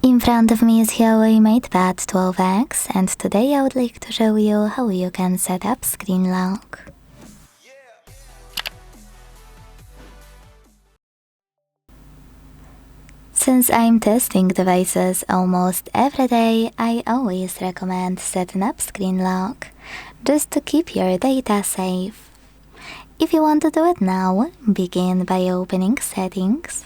In front of me is Huawei MatePad 12X, and today I would like to show you how you can set up screen lock. Since I'm testing devices almost every day, I always recommend setting up screen lock, just to keep your data safe. If you want to do it now, begin by opening Settings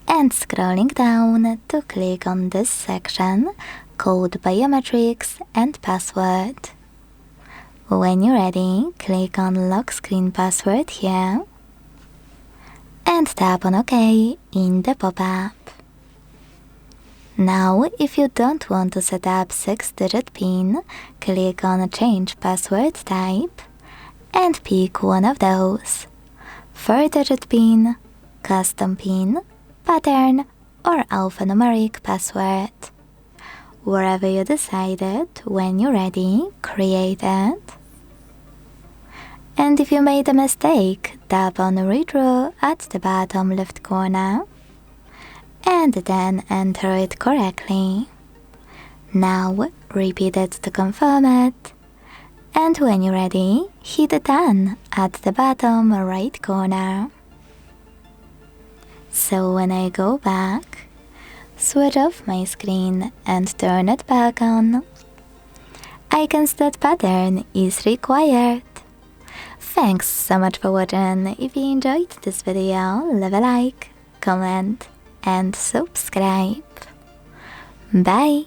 and scrolling down to click on this section called Biometrics and Password. When you're ready, click on Lock Screen Password here and tap on OK in the pop-up. Now, if you don't want to set up 6-digit PIN, click on Change Password Type and pick one of those: 4-digit PIN, Custom PIN, Pattern, or alphanumeric password. Wherever you decided, when you're ready, create it. And if you made a mistake, tap on Redraw at the bottom left corner and then enter it correctly. Now repeat it to confirm it, and when you're ready, hit Done at the bottom right corner. So when I go back, switch off my screen and turn it back on, I can see that pattern is required. Thanks so much for watching. If you enjoyed this video, leave a like, comment and subscribe. Bye!